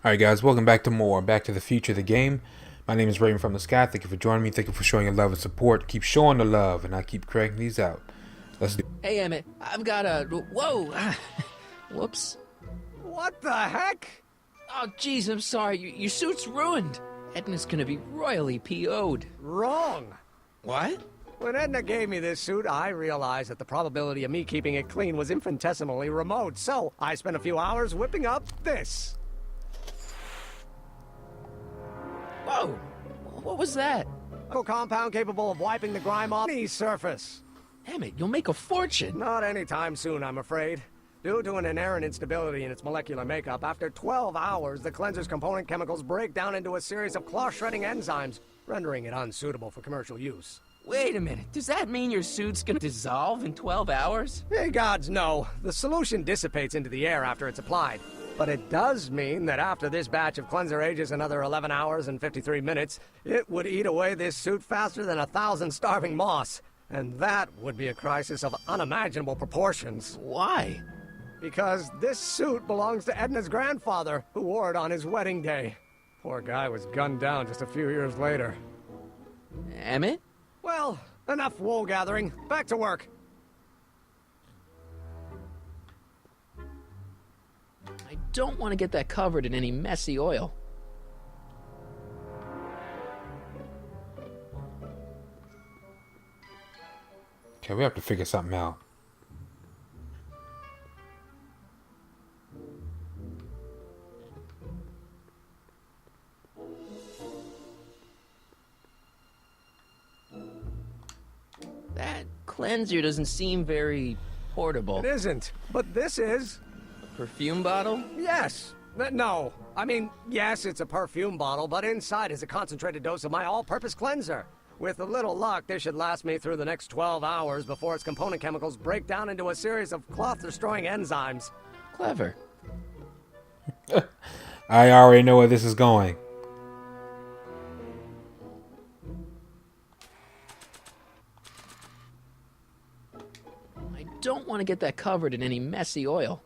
Alright guys, welcome back to Back to the Future, the game. My name is Raven from the Sky. Thank you for joining me. Thank you for showing your love and support. Keep showing the love, and I keep cranking these out. Let's do it. Hey, Emmett, I've got a... Whoa! Whoops. What the heck? Oh, jeez, I'm sorry. Your suit's ruined. Edna's gonna be royally PO'd. Wrong. What? When Edna gave me this suit, I realized that the probability of me keeping it clean was infinitesimally remote, so I spent a few hours whipping up this. Whoa! What was that? A compound capable of wiping the grime off any surface. Emmett, you'll make a fortune. Not anytime soon, I'm afraid. Due to an inherent instability in its molecular makeup, after 12 hours, the cleanser's component chemicals break down into a series of cloth-shredding enzymes, rendering it unsuitable for commercial use. Wait a minute. Does that mean your suit's gonna dissolve in 12 hours? Hey, gods, no. The solution dissipates into the air after it's applied. But it does mean that after this batch of cleanser ages another 11 hours and 53 minutes, it would eat away this suit faster than 1,000 starving moths. And that would be a crisis of unimaginable proportions. Why? Because this suit belongs to Edna's grandfather, who wore it on his wedding day. Poor guy was gunned down just a few years later. Emmett? Well, enough wool gathering. Back to work. I don't want to get that covered in any messy oil. Okay, we have to figure something out. That cleanser doesn't seem very portable. It isn't, but this is. Perfume bottle? Yes. No. I mean, yes, it's a perfume bottle, but inside is a concentrated dose of my all-purpose cleanser. With a little luck, this should last me through the next 12 hours before its component chemicals break down into a series of cloth-destroying enzymes. Clever. I already know where this is going. I don't want to get that covered in any messy oil.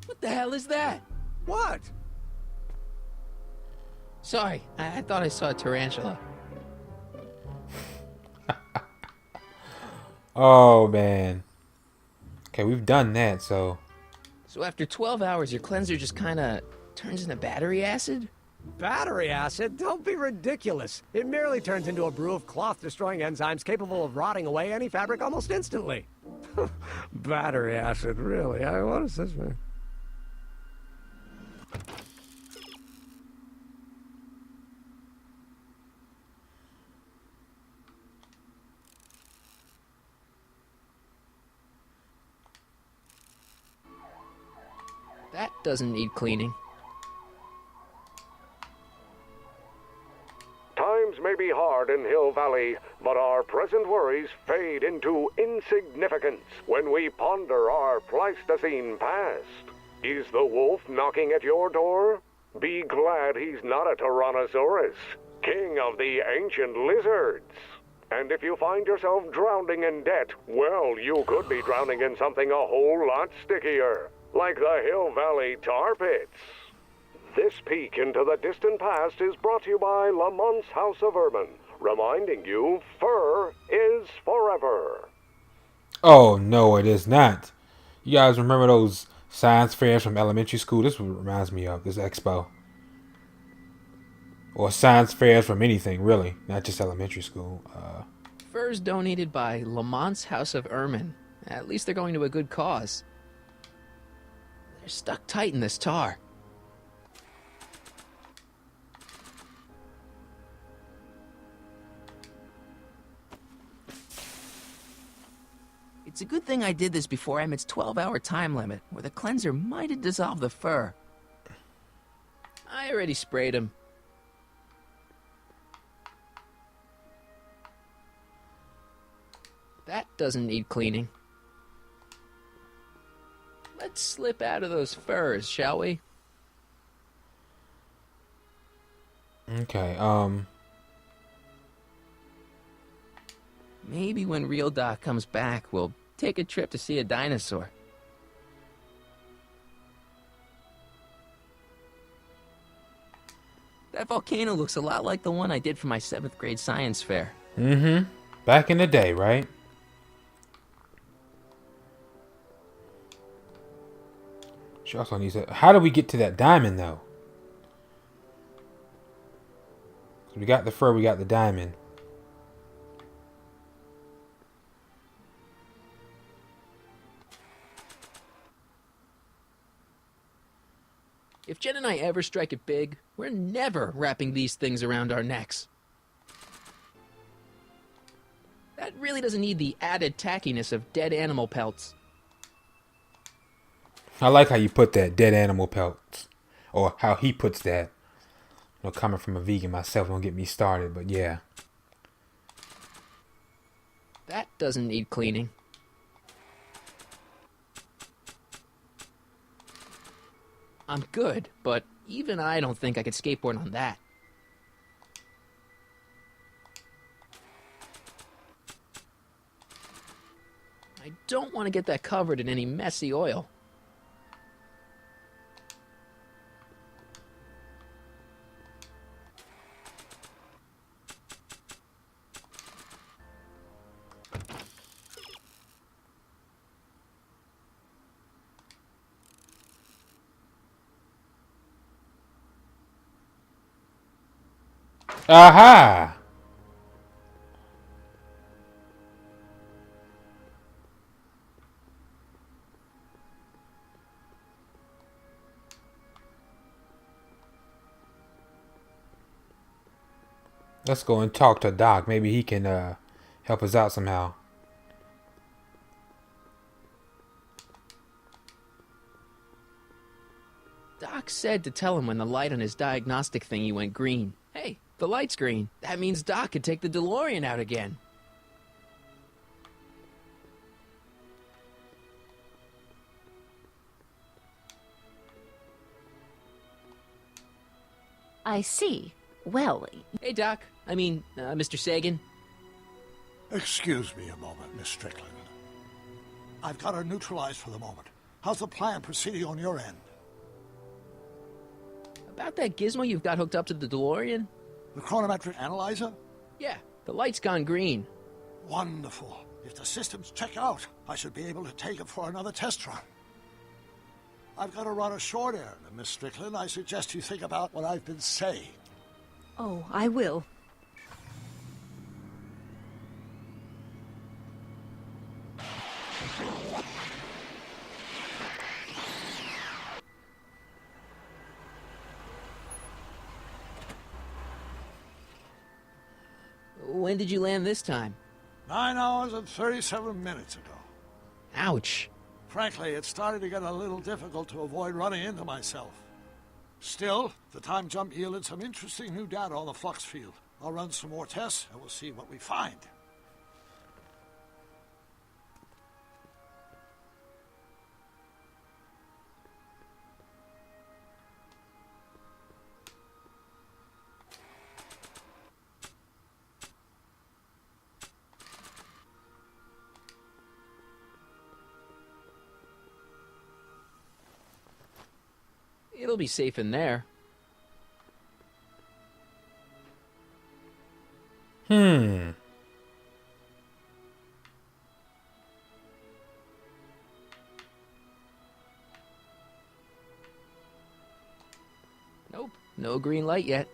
What the hell is that? What? Sorry, I thought I saw a tarantula. Oh, man. Okay, we've done that, so... So after 12 hours, your cleanser just kinda turns into battery acid? Battery acid? Don't be ridiculous. It merely turns into a brew of cloth-destroying enzymes capable of rotting away any fabric almost instantly. Battery acid, really? What does this mean? That doesn't need cleaning. Times may be hard in Hill Valley, but our present worries fade into insignificance when we ponder our Pleistocene past. Is the wolf knocking at your door? Be glad he's not a Tyrannosaurus, king of the ancient lizards. And if you find yourself drowning in debt, well, you could be drowning in something a whole lot stickier, like the Hill Valley tar pits. This peek into the distant past is brought to you by Lamont's House of Urban, reminding you fur is forever. Oh, no, it is not. You guys remember those science fairs from elementary school? This reminds me of this expo. Or science fairs from anything, really. Not just elementary school. Furs donated by Lamont's House of Ermine. At least they're going to a good cause. They're stuck tight in this tar. It's a good thing I did this before Emmett's 12-hour time limit, where the cleanser might have dissolved the fur. I already sprayed him. That doesn't need cleaning. Let's slip out of those furs, shall we? Okay, Maybe when Real Doc comes back, we'll take a trip to see a dinosaur. That volcano looks a lot like the one I did for my 7th grade science fair. Mm-hmm. Back in the day, right? She also needs a... How do we get to that diamond, though? So we got the fur, we got the diamond. If Jen and I ever strike it big, we're never wrapping these things around our necks. That really doesn't need the added tackiness of dead animal pelts. I like how you put that, dead animal pelts. Or how he puts that. You know, coming from a vegan myself, don't get me started, but yeah. That doesn't need cleaning. I'm good, but even I don't think I could skateboard on that. I don't want to get that covered in any messy oil. Aha! Let's go and talk to Doc. Maybe he can help us out somehow. Doc said to tell him when the light on his diagnostic thingy went green. Hey, the light's green. That means Doc could take the DeLorean out again. I see. Well, Hey, Doc. I mean, Mr. Sagan. Excuse me a moment, Miss Strickland. I've got her neutralized for the moment. How's the plan proceeding on your end? About that gizmo you've got hooked up to the DeLorean? The chronometric analyzer? Yeah, the light's gone green. Wonderful. If the systems check out, I should be able to take it for another test run. I've got to run a short errand, and Miss Strickland, I suggest you think about what I've been saying. oh, I will. When did you land this time? 9 hours and 37 minutes ago. Ouch. Frankly, it started to get a little difficult to avoid running into myself. Still, the time jump yielded some interesting new data on the flux field. I'll run some more tests, and we'll see what we find. It'll be safe in there. Hmm. Nope, no green light yet.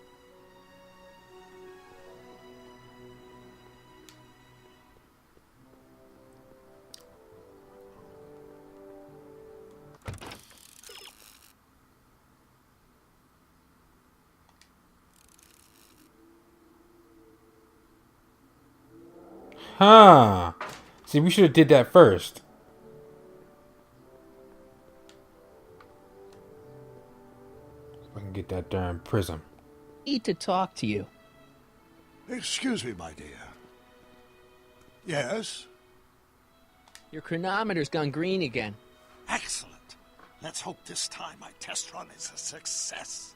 Huh. See, we should have did that first. So I can get that darn prism. Need to talk to you. Excuse me, my dear. Yes? Your chronometer's gone green again. Excellent. Let's hope this time my test run is a success.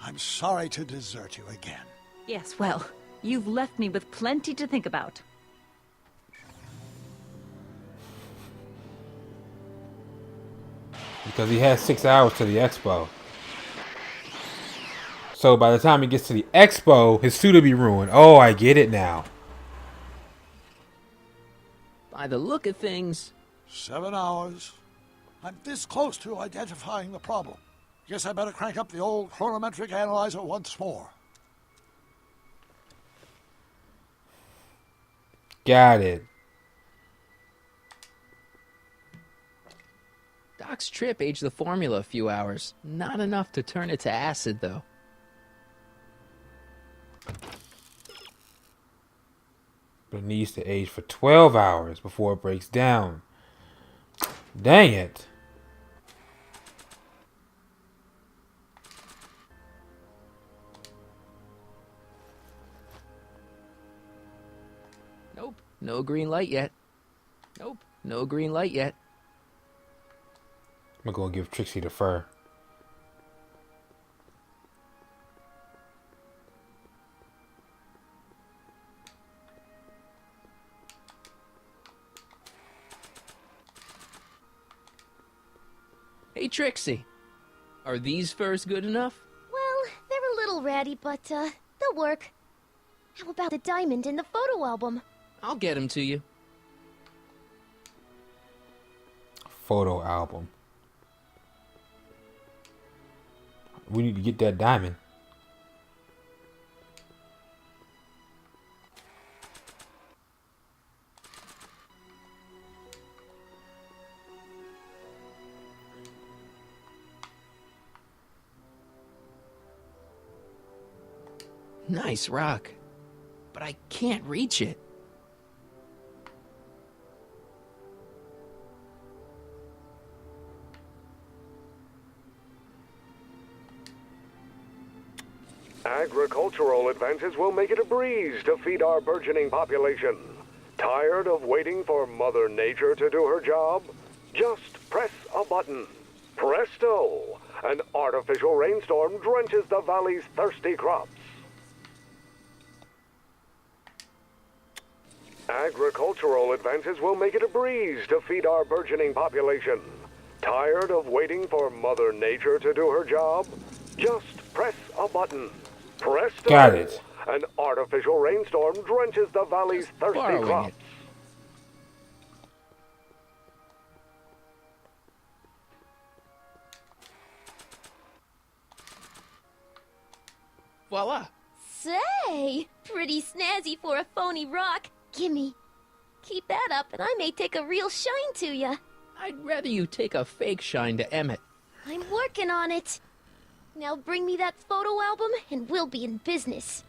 I'm sorry to desert you again. Yes, well, you've left me with plenty to think about. Because he has 6 hours to the expo. So by the time he gets to the expo, his suit will be ruined. Oh, I get it now. By the look of things, 7 hours. I'm this close to identifying the problem. Guess I better crank up the old chronometric analyzer once more. Got it. Doc's trip aged the formula a few hours. Not enough to turn it to acid, though. But it needs to age for 12 hours before it breaks down. Dang it. Nope, no green light yet. Nope, no green light yet. I'm gonna go give Trixie the fur. Hey, Trixie. Are these furs good enough? Well, they're a little ratty, but, they'll work. How about the diamond in the photo album? I'll get them to you. Photo album. We need to get that diamond. Nice rock. But I can't reach it. Agricultural advances will make it a breeze to feed our burgeoning population. Tired of waiting for Mother Nature to do her job? Just press a button. Presto! An artificial rainstorm drenches the valley's thirsty crops. Agricultural advances will make it a breeze to feed our burgeoning population. Tired of waiting for Mother Nature to do her job? Just press a button. Presto! Got it. An artificial rainstorm drenches the valley's thirsty borrowing crops. it. Voila! Say, pretty snazzy for a phony rock. Gimme. Keep that up and I may take a real shine to ya. I'd rather you take a fake shine to Emmett. I'm working on it. Now bring me that photo album and we'll be in business.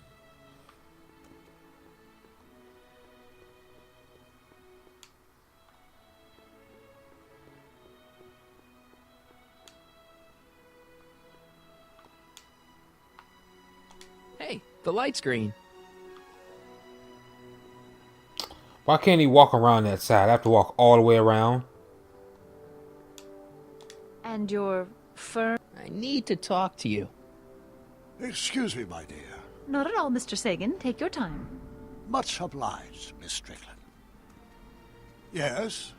Hey, the light's green. Why can't he walk around that side? I have to walk all the way around. And your fur? I need to talk to you. Excuse me, my dear. Not at all, Mr. Sagan. Take your time. Much obliged, Miss Strickland. Yes?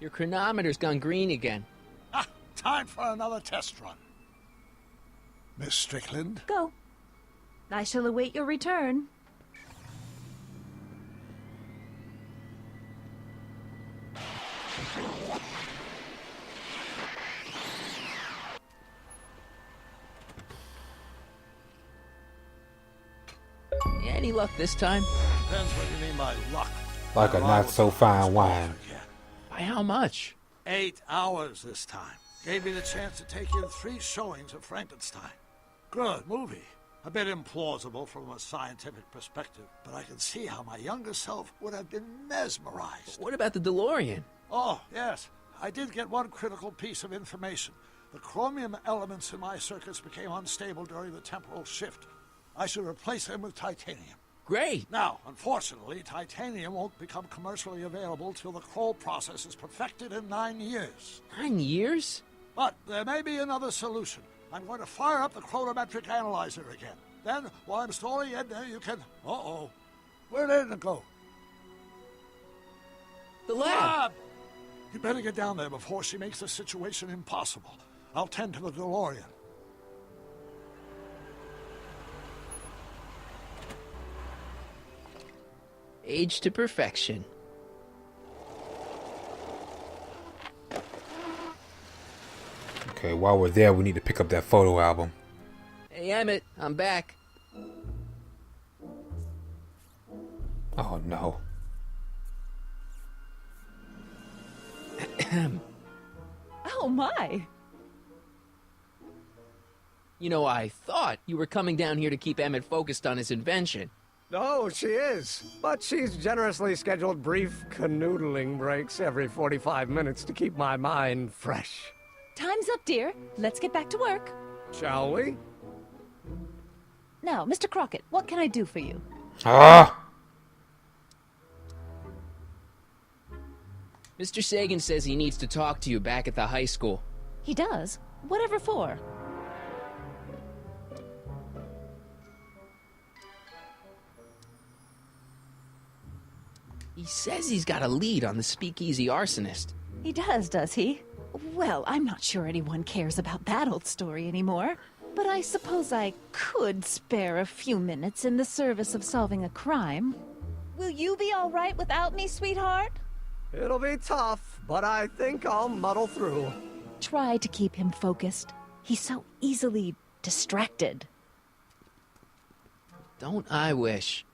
Your chronometer's gone green again. Ah, time for another test run. Miss Strickland? Go. I shall await your return. Any luck this time? Depends what you mean by luck. Like a not so fine wine. By how much? 8 hours this time. Gave me the chance to take in 3 showings of Frankenstein. Good movie. A bit implausible from a scientific perspective, but I can see how my younger self would have been mesmerized. What about the DeLorean? Oh, yes. I did get one critical piece of information. The chromium elements in my circuits became unstable during the temporal shift. I should replace them with titanium. Great! Now, unfortunately, titanium won't become commercially available till the Kroll process is perfected in 9 years. 9 years? But there may be another solution. I'm going to fire up the chronometric analyzer again. Then, while I'm stalling in there, you can... Uh-oh. Where did it go? The lab! You better get down there before she makes the situation impossible. I'll tend to the DeLorean. Aged to perfection. Okay, while we're there, we need to pick up that photo album. Hey, Emmett, I'm back. Oh no. Oh my! You know, I thought you were coming down here to keep Emmett focused on his invention. Oh, she is. But she's generously scheduled brief canoodling breaks every 45 minutes to keep my mind fresh. Time's up, dear. Let's get back to work. Shall we? Now, Mr. Crockett, what can I do for you? Ah! Mr. Sagan says he needs to talk to you back at the high school. He does? Whatever for? He says he's got a lead on the speakeasy arsonist. He does he? Well, I'm not sure anyone cares about that old story anymore. But I suppose I could spare a few minutes in the service of solving a crime. Will you be all right without me, sweetheart? It'll be tough, but I think I'll muddle through. Try to keep him focused. He's so easily distracted. Don't I wish?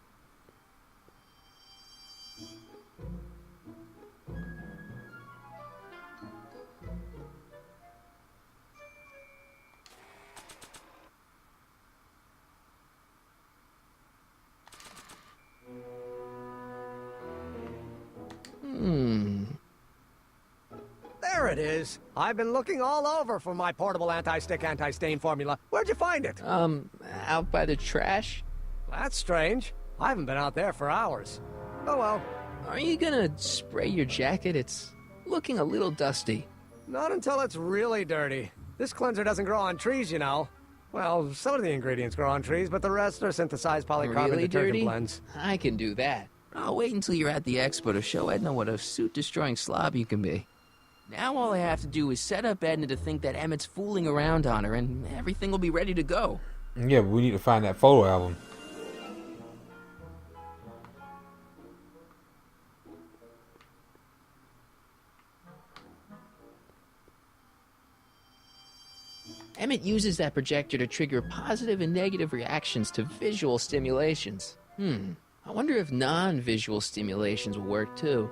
There it is. I've been looking all over for my portable anti-stick, anti-stain formula. Where'd you find it? Out by the trash? That's strange. I haven't been out there for hours. Oh well. Are you gonna spray your jacket? It's looking a little dusty. Not until it's really dirty. This cleanser doesn't grow on trees, you know. Well, some of the ingredients grow on trees, but the rest are synthesized polycarbonate Really detergent dirty? blends. I can do that. I'll wait until you're at the expo to show Edna what a suit-destroying slob you can be. Now all I have to do is set up Edna to think that Emmett's fooling around on her, and everything will be ready to go. Yeah, but we need to find that photo album. Emmett uses that projector to trigger positive and negative reactions to visual stimulations. I wonder if non-visual stimulations will work too.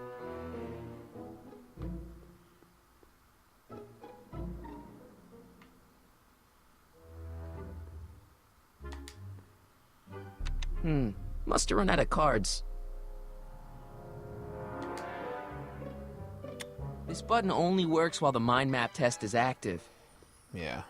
Must have run out of cards. This button only works while the mind map test is active. Yeah,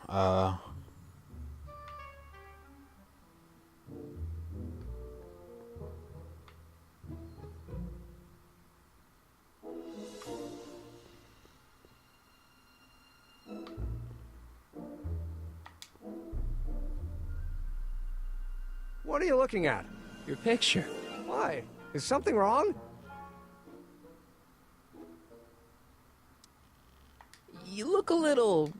What are you looking at? Your picture. Why? Is something wrong? You look a little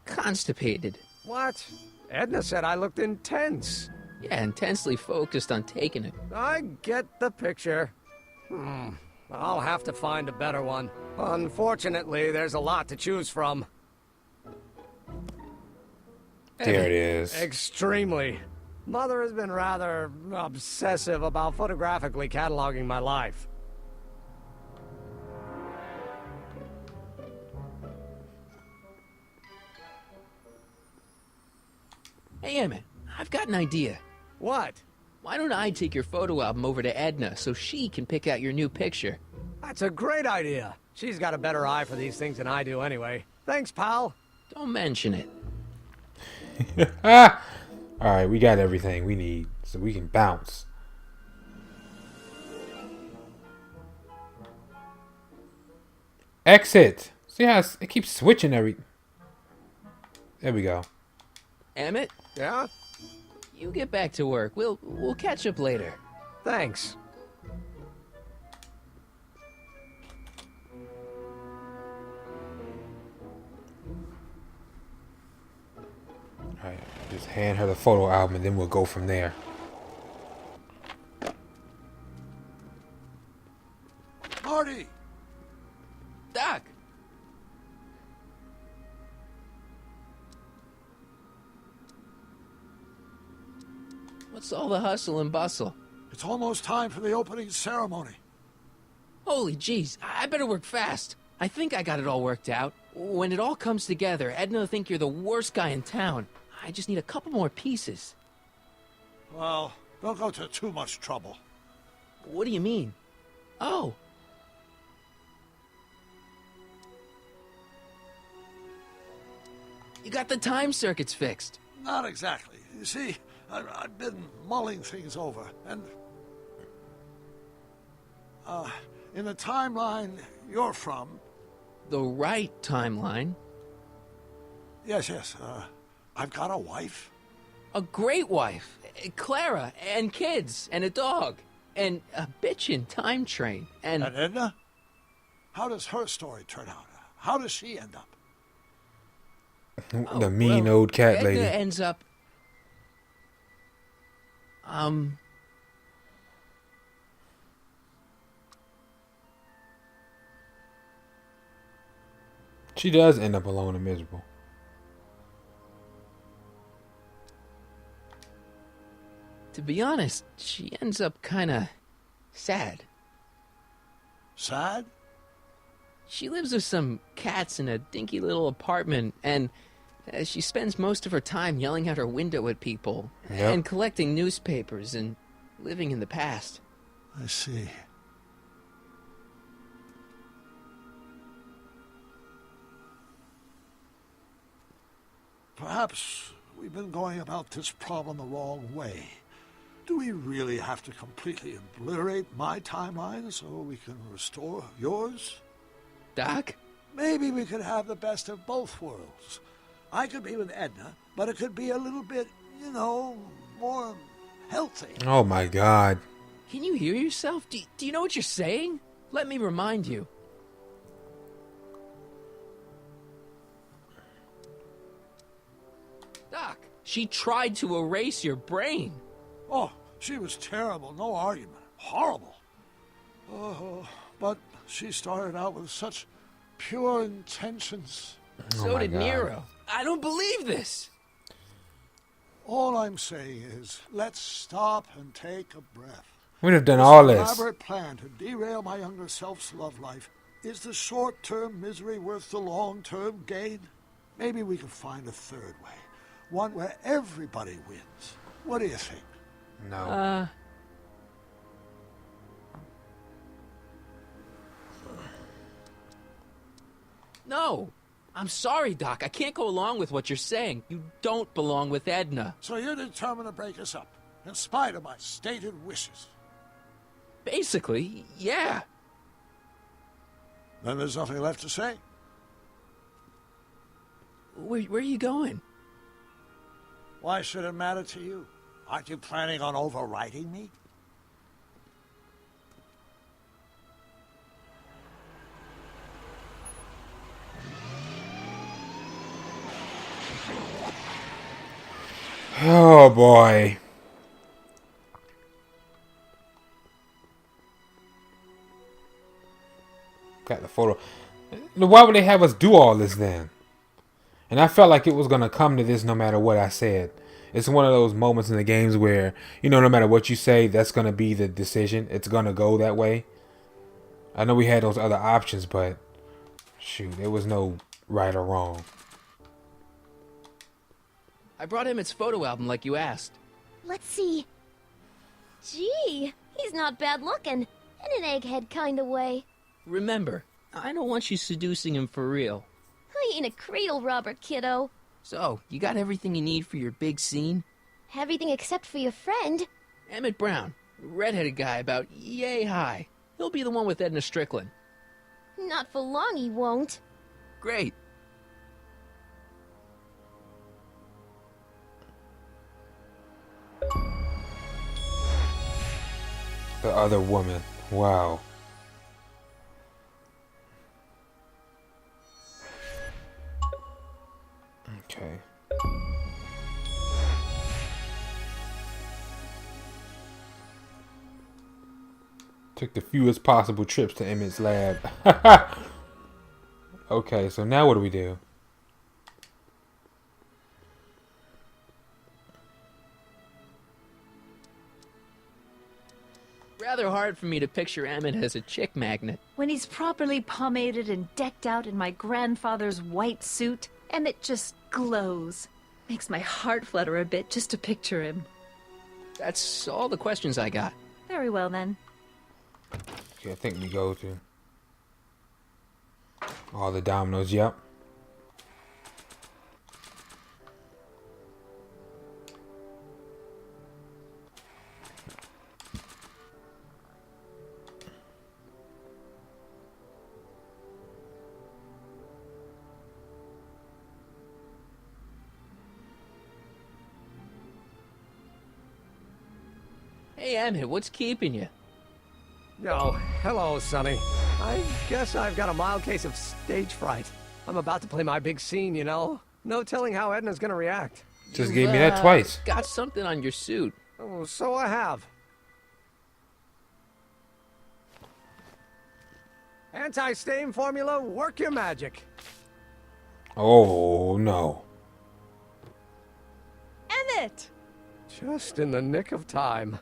constipated. What? Edna said I looked intense. Yeah, intensely focused on taking it. I get the picture. I'll have to find a better one. Unfortunately, there's a lot to choose from. there it is. Extremely. Mother has been rather obsessive about photographically cataloging my life. Hey, Emmett, I've got an idea. What? Why don't I take your photo album over to Edna so she can pick out your new picture? That's a great idea. She's got a better eye for these things than I do anyway. Thanks, pal. Don't mention it. Alright, we got everything we need, so we can bounce. Exit! See how it keeps switching every... There we go. Emmett, Yeah? you get back to work. We'll catch up later. Thanks. Alright, just hand her the photo album and then we'll go from there. What's all the hustle and bustle? It's almost time for the opening ceremony. Holy jeez, I better work fast. I think I got it all worked out. When it all comes together, Edna will think you're the worst guy in town. I just need a couple more pieces. Well, don't go to too much trouble. What do you mean? Oh. You got the time circuits fixed. Not exactly. You see, I've been mulling things over, and... in the timeline you're from... The right timeline? Yes, I've got a wife. A great wife. Clara, and kids, and a dog. And a bitchin' time train, And Edna? How does her story turn out? How does she end up? The mean old cat Edna lady. ends up... She does end up alone and miserable. To be honest, she ends up kinda... sad. Sad? She lives with some cats in a dinky little apartment, and she spends most of her time yelling out her window at people, Yep. and collecting newspapers, and living in the past. I see. Perhaps we've been going about this problem the wrong way. Do we really have to completely obliterate my timeline so we can restore yours? Doc? Maybe we could have the best of both worlds. I could be with Edna, but it could be a little bit, more healthy. Oh my God. Can you hear yourself? Do you know what you're saying? Let me remind you. Doc, she tried to erase your brain. Oh, she was terrible, no argument. Horrible. Oh, but she started out with such pure intentions. So my did God. Nero. I don't believe this. All I'm saying is, let's stop and take a breath. We'd have done all This this. elaborate plan to derail my younger self's love life. Is the short-term misery worth the long-term gain? Maybe we could find a third way. One where everybody wins. What do you think? No. No. I'm sorry, Doc. I can't go along with what you're saying. You don't belong with Edna. So you're determined to break us up, in spite of my stated wishes. Basically, yeah. Then there's nothing left to say. Where are you going? Why should it matter to you? Aren't you planning on overriding me? Oh boy. Got the photo. Why would they have us do all this then? And I felt like it was gonna come to this no matter what I said. It's one of those moments in the games where, no matter what you say, that's gonna be the decision. It's gonna go that way. I know we had those other options, but shoot, there was no right or wrong. I brought Emmett's photo album like you asked. Let's see. Gee, he's not bad looking. In an egghead kind of way. Remember, I don't want you seducing him for real. I ain't a cradle robber, kiddo. So, you got everything you need for your big scene? Everything except for your friend. Emmett Brown, redheaded guy about yay high. He'll be the one with Edna Strickland. Not for long he won't. Great. The other woman. Wow. Okay. Took the fewest possible trips to Emmett's lab. Okay, so now what do we do? rather hard for me to picture Emmett as a chick magnet. When he's properly pomaded and decked out in my grandfather's white suit, Emmett just glows. Makes my heart flutter a bit just to picture him. That's all the questions I got. Very well, then. Okay, I think we go to all the dominoes. Yep. Hey, Emmett, what's keeping you? Oh, hello, Sonny. I guess I've got a mild case of stage fright. I'm about to play my big scene, you know? No telling how Edna's gonna react. Just gave me that twice. Got something on your suit. Oh, so I have. Anti-stain formula, work your magic. Oh, no. Emmett! Just in the nick of time.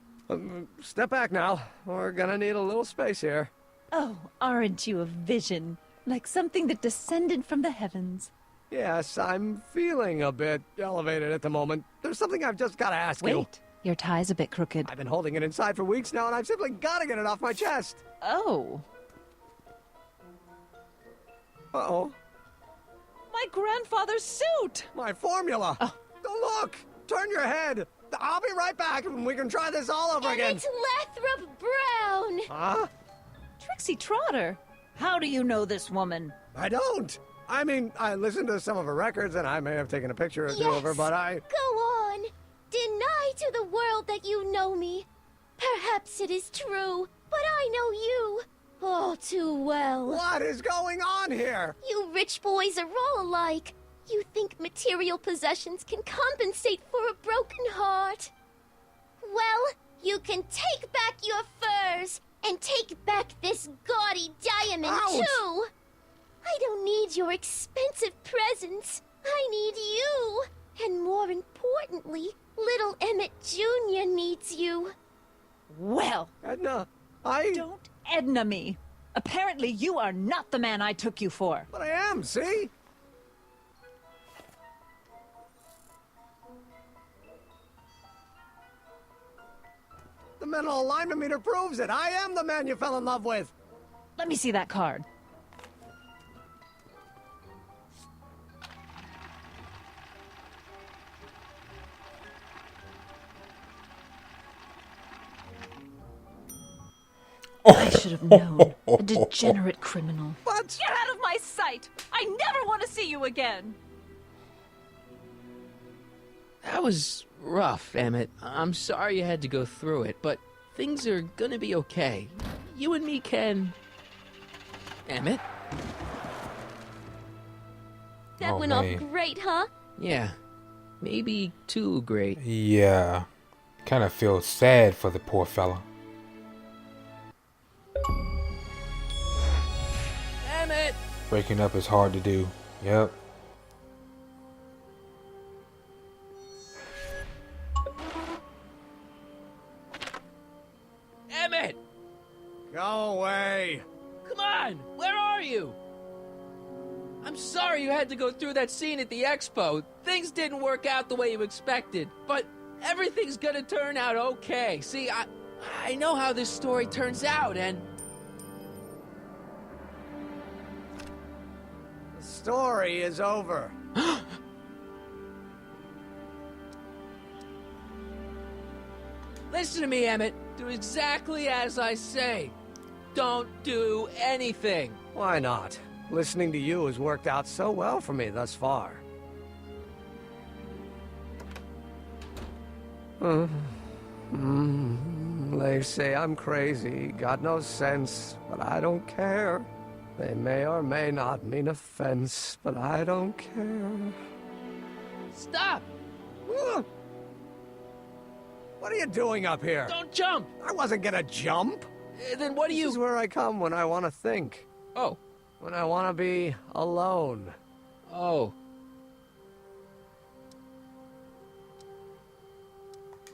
Step back now. We're gonna need a little space here. Oh, aren't you a vision? Like something that descended from the heavens. Yes, I'm feeling a bit elevated at the moment. There's something I've just gotta ask you. Wait, your tie's a bit crooked. I've been holding it inside for weeks now, and I've simply gotta get it off my chest. Oh. Uh-oh. My grandfather's suit! My formula. Oh. Look! Turn your head. I'll be right back, and we can try this all over again. Emmett Lathrop Brown! Huh? Trixie Trotter! How do you know this woman? I don't. I mean, I listened to some of her records, and I may have taken a picture or two of her, but I... Go on. Deny to the world that you know me. Perhaps it is true, but I know you all too well. What is going on here? You rich boys are all alike. You think material possessions can compensate for a broken heart. Well, you can take back your furs and take back this gaudy diamond, Ouch! too. I don't need your expensive presents. I need you. And more importantly, little Emmett Jr. needs you. Well, Edna, I... don't Edna me. Apparently you are not the man I took you for. But I am, see? The mental alignment meter proves it. I am the man you fell in love with. Let me see that card. I should have known. A degenerate criminal. What? Get out of my sight! I never want to see you again! That was rough, Emmett. I'm sorry you had to go through it, but things are gonna be okay. You and me can... Emmett? That Oh, went man. off great, huh? Yeah. Maybe too great. Yeah. Kind of feel sad for the poor fella. Emmett! Breaking up is hard to do. Yep. Emmett! Go away. Come on! Where are you? I'm sorry you had to go through that scene at the expo. Things didn't work out the way you expected, but everything's gonna turn out okay. See, I know how this story turns out, and... The story is over. Listen to me, Emmett. Do exactly as I say. Don't do anything. Why not? Listening to you has worked out so well for me thus far. They say I'm crazy, got no sense, but I don't care. They may or may not mean offense, but I don't care. Stop! Ugh. What are you doing up here? Don't jump! I wasn't gonna jump. Then what do This is you... where I come when I want to think. Oh. When I want to be alone. Oh.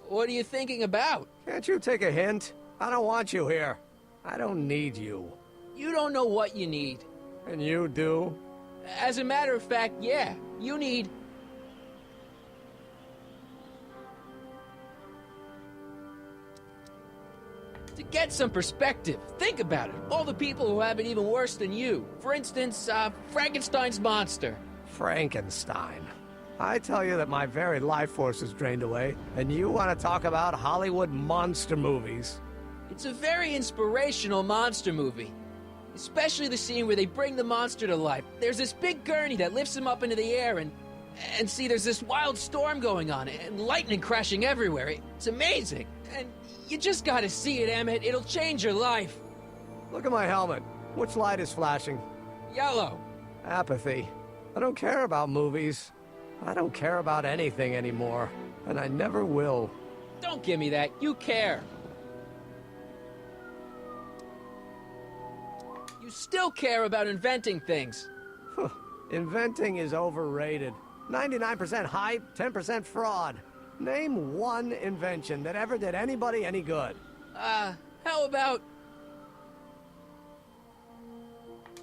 What are you thinking about? Can't you take a hint? I don't want you here. I don't need you. You don't know what you need. And you do? As a matter of fact, yeah, you need... To get some perspective, think about it. All the people who have it even worse than you. For instance, Frankenstein's monster. Frankenstein. I tell you that my very life force is drained away, and you want to talk about Hollywood monster movies. It's a very inspirational monster movie. Especially the scene where they bring the monster to life. There's this big gurney that lifts him up into the air, and see, there's this wild storm going on, and lightning crashing everywhere. It's amazing. And you just gotta see it, Emmett. It'll change your life. Look at my helmet. Which light is flashing? Yellow. Apathy. I don't care about movies. I don't care about anything anymore. And I never will. Don't give me that. You care. You still care about inventing things. Inventing is overrated. 99% hype, 10% fraud. Name one invention that ever did anybody any good. How about...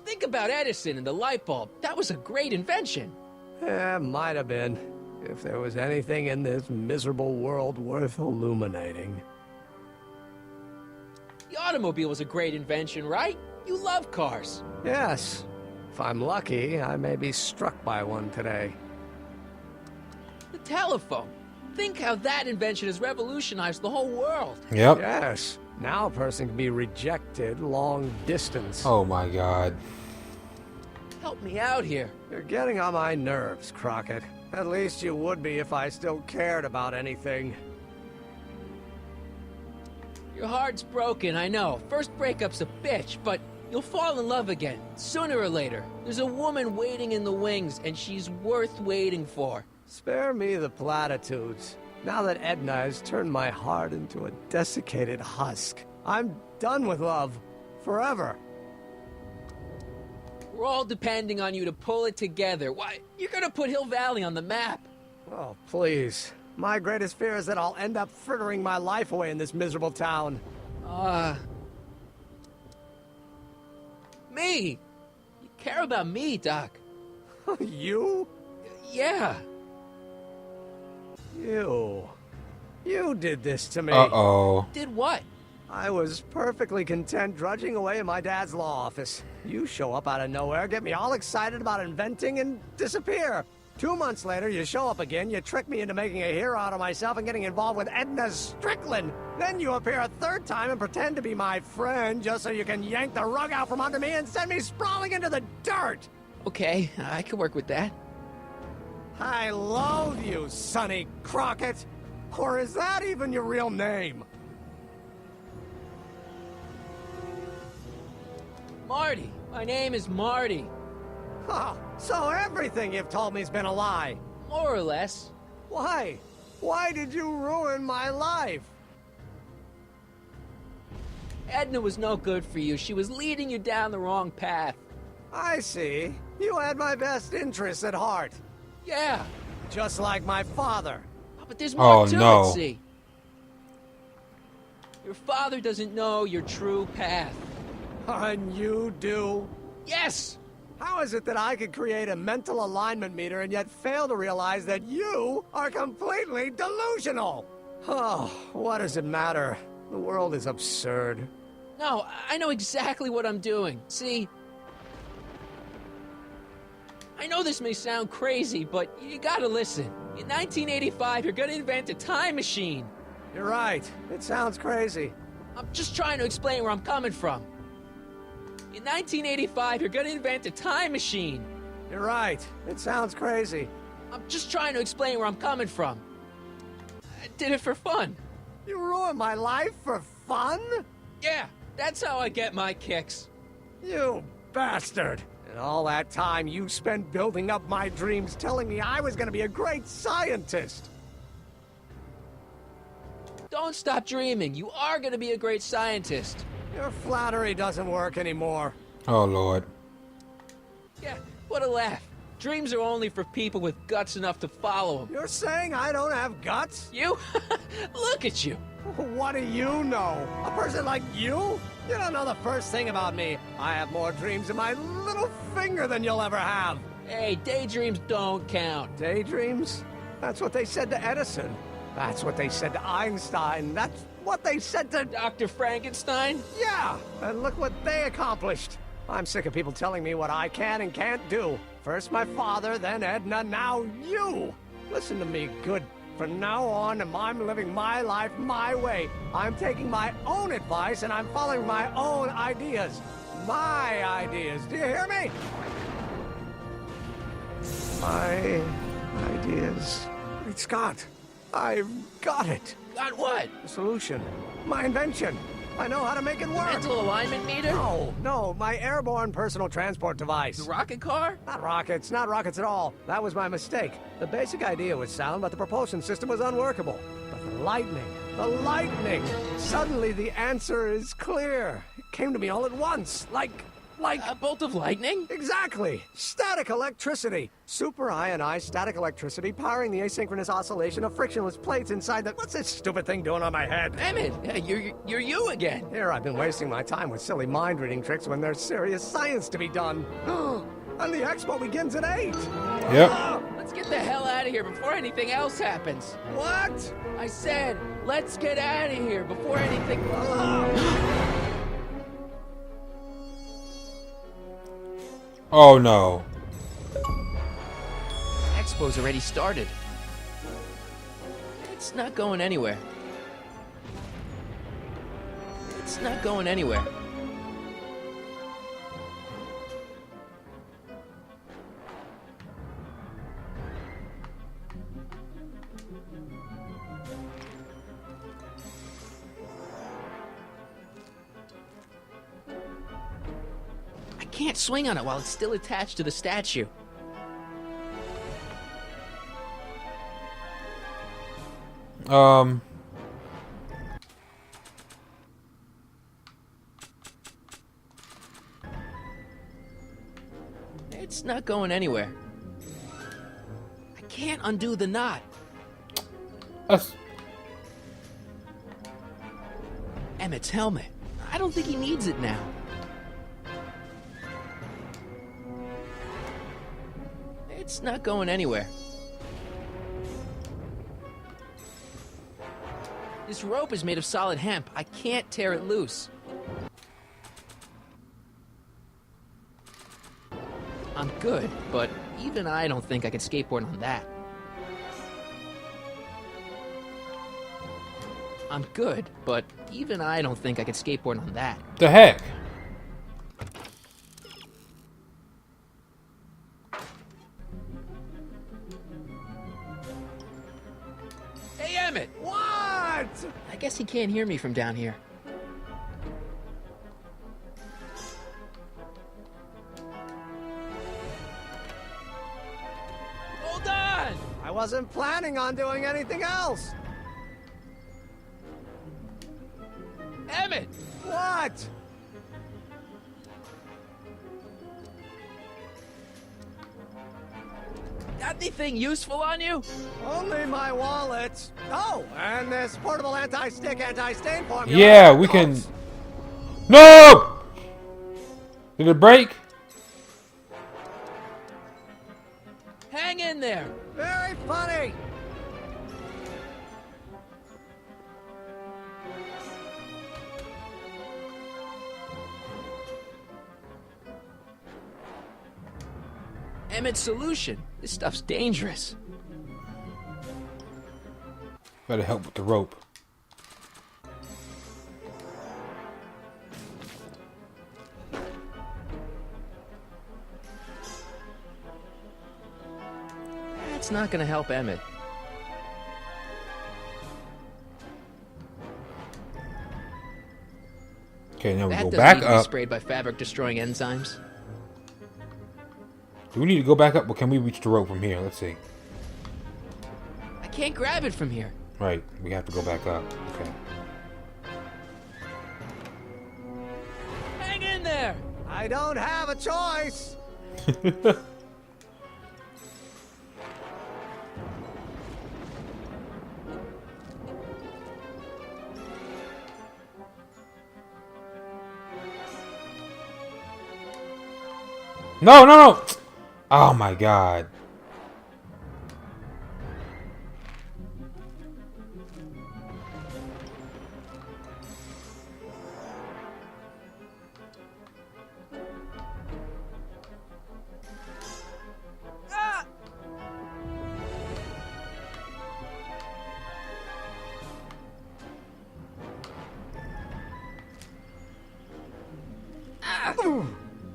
Think about Edison and the light bulb. That was a great invention. Might have been. If there was anything in this miserable world worth illuminating. The automobile was a great invention, right? You love cars. Yes. If I'm lucky, I may be struck by one today. The telephone. Think how that invention has revolutionized the whole world. Yep. Yes. Now a person can be rejected long distance. Oh my God. Help me out here. You're getting on my nerves, Crockett. At least you would be if I still cared about anything. Your heart's broken, I know. First breakup's a bitch, but you'll fall in love again, sooner or later. There's a woman waiting in the wings, and she's worth waiting for. Spare me the platitudes. Now that Edna has turned my heart into a desiccated husk, I'm done with love. Forever. We're all depending on you to pull it together. Why, you're gonna put Hill Valley on the map. Oh, please. My greatest fear is that I'll end up frittering my life away in this miserable town. Me! You care about me, Doc. You? Yeah. You did this to me. Uh-oh. Did what? I was perfectly content drudging away in my dad's law office. You show up out of nowhere, get me all excited about inventing, and disappear. 2 months later, you show up again, you trick me into making a hero out of myself and getting involved with Edna Strickland. Then you appear a third time and pretend to be my friend just so you can yank the rug out from under me and send me sprawling into the dirt. Okay, I can work with that. I loathe you, Sonny Crockett. Or is that even your real name? Marty. My name is Marty. Oh, so everything you've told me's been a lie. More or less. Why? Why did you ruin my life? Edna was no good for you. She was leading you down the wrong path. I see. You had my best interests at heart. Yeah. Just like my father. Oh, but there's more to no. it, see. Your father doesn't know your true path. And you do? Yes! How is it that I could create a mental alignment meter and yet fail to realize that you are completely delusional? Oh, what does it matter? The world is absurd. No, I know exactly what I'm doing. See, I know this may sound crazy, but you gotta listen. In 1985, you're gonna invent a time machine. You're right. It sounds crazy. I'm just trying to explain where I'm coming from. In 1985, you're gonna invent a time machine. You're right. It sounds crazy. I'm just trying to explain where I'm coming from. I did it for fun. You ruined my life for fun? Yeah, that's how I get my kicks. You bastard. And all that time you spent building up my dreams, telling me I was gonna be a great scientist. Don't stop dreaming. You are gonna be a great scientist. Your flattery doesn't work anymore. Oh, Lord. Yeah, what a laugh. Dreams are only for people with guts enough to follow them. You're saying I don't have guts? You? Look at you. What do you know? A person like you? You don't know the first thing about me. I have more dreams in my little finger than you'll ever have. Hey, daydreams don't count. Daydreams? That's what they said to Edison. That's what they said to Einstein. That's what they said to... Dr. Frankenstein? Yeah, and look what they accomplished. I'm sick of people telling me what I can and can't do. First my father, then Edna, now you. Listen to me, good. From now on, I'm living my life my way. I'm taking my own advice and I'm following my own ideas. My ideas. Do you hear me? My ideas. Wait, Scott, I've got it. Got what? The solution. My invention. I know how to make it work. Mental alignment meter? No, my airborne personal transport device. The rocket car? Not rockets at all. That was my mistake. The basic idea was sound, but the propulsion system was unworkable. But the lightning! Suddenly the answer is clear. It came to me all at once, like... A bolt of lightning? Exactly! Static electricity! Super ionized static electricity powering the asynchronous oscillation of frictionless plates inside the... What's this stupid thing doing on my head? Emmett, you're you again. Here I've been wasting my time with silly mind-reading tricks when there's serious science to be done. And the expo begins at 8! Yep. Let's get the hell out of here before anything else happens. What? I said, let's get out of here before anything... Oh no. Expo's already started. It's not going anywhere. It's not going anywhere. I can't swing on it while it's still attached to the statue. It's not going anywhere. I can't undo the knot. Emmett's helmet. I don't think he needs it now. It's not going anywhere. This rope is made of solid hemp. I can't tear it loose. I'm good, but even I don't think I can skateboard on that. I'm good, but even I don't think I can skateboard on that. The heck? Hey, Emmett! What? I guess he can't hear me from down here. Hold on! I wasn't planning on doing anything else. Emmett! What? Got anything useful on you? Only my wallet. Oh, and this portable anti-stick, anti-stain formula. Yeah, we can... No! Did it break? Hang in there! Very funny. Emmett's solution. This stuff's dangerous. Better help with the rope. That's not gonna help Emmett. Okay, now we That go doesn't back need to be up. sprayed by fabric-destroying enzymes. Do we need to go back up, or can we reach the rope from here? Let's see. I can't grab it from here. Right, we have to go back up. Okay. Hang in there! I don't have a choice. No, no, no. Oh my god.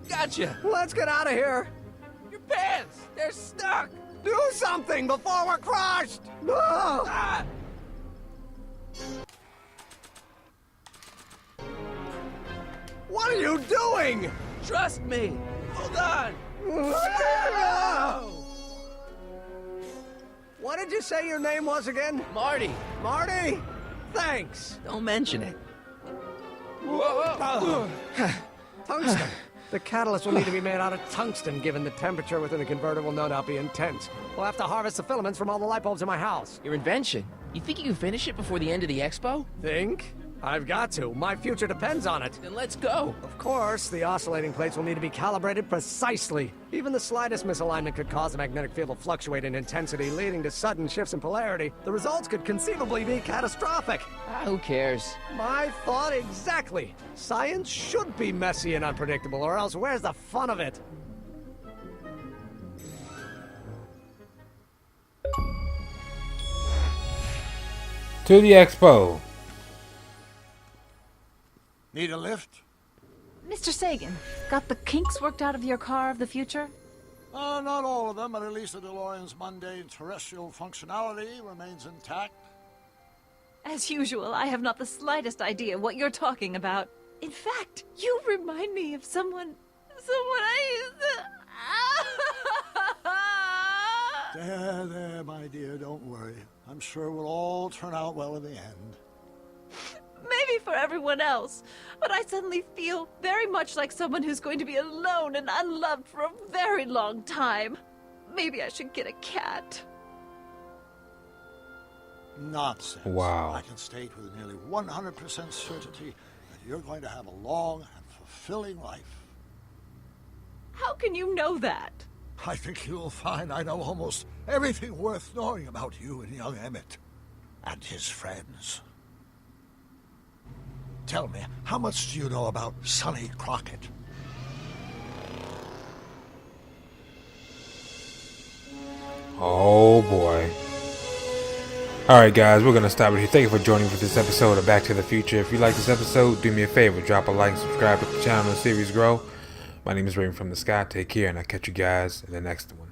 Gotcha! Let's get out of here. Your pants! They're stuck! Do something before we're crushed. Ah! Ah! What are you doing? Trust me! Hold on! What did you say your name was again? Marty! Marty? Thanks. Don't mention it. Tungsten. The catalyst will need to be made out of tungsten, given the temperature within the converter will no doubt be intense. We'll have to harvest the filaments from all the light bulbs in my house. Your invention. You think you can finish it before the end of the expo? Think? I've got to. My future depends on it. Then let's go. Of course, the oscillating plates will need to be calibrated precisely. Even the slightest misalignment could cause the magnetic field to fluctuate in intensity, leading to sudden shifts in polarity. The results could conceivably be catastrophic. Who cares? My thought exactly. Science should be messy and unpredictable, or else where's the fun of it? To the expo. Need a lift? Mr. Sagan, got the kinks worked out of your car of the future? Not all of them, but at least the DeLorean's mundane terrestrial functionality remains intact. As usual, I have not the slightest idea what you're talking about. In fact, you remind me of someone I used to... There, my dear, don't worry. I'm sure we'll all turn out well in the end. Maybe for everyone else, but I suddenly feel very much like someone who's going to be alone and unloved for a very long time. Maybe I should get a cat. Nonsense. Wow. I can state with nearly 100% certainty that you're going to have a long and fulfilling life. How can you know that? I think you'll find I know almost everything worth knowing about you and young Emmett and his friends. Tell me, how much do you know about Sonny Crockett? Oh boy. Alright guys, we're gonna stop it here. Thank you for joining me for this episode of Back to the Future. If you like this episode, do me a favor, drop a like, subscribe to the channel, and the series grow. My name is Raven from the Sky. Take care, and I'll catch you guys in the next one.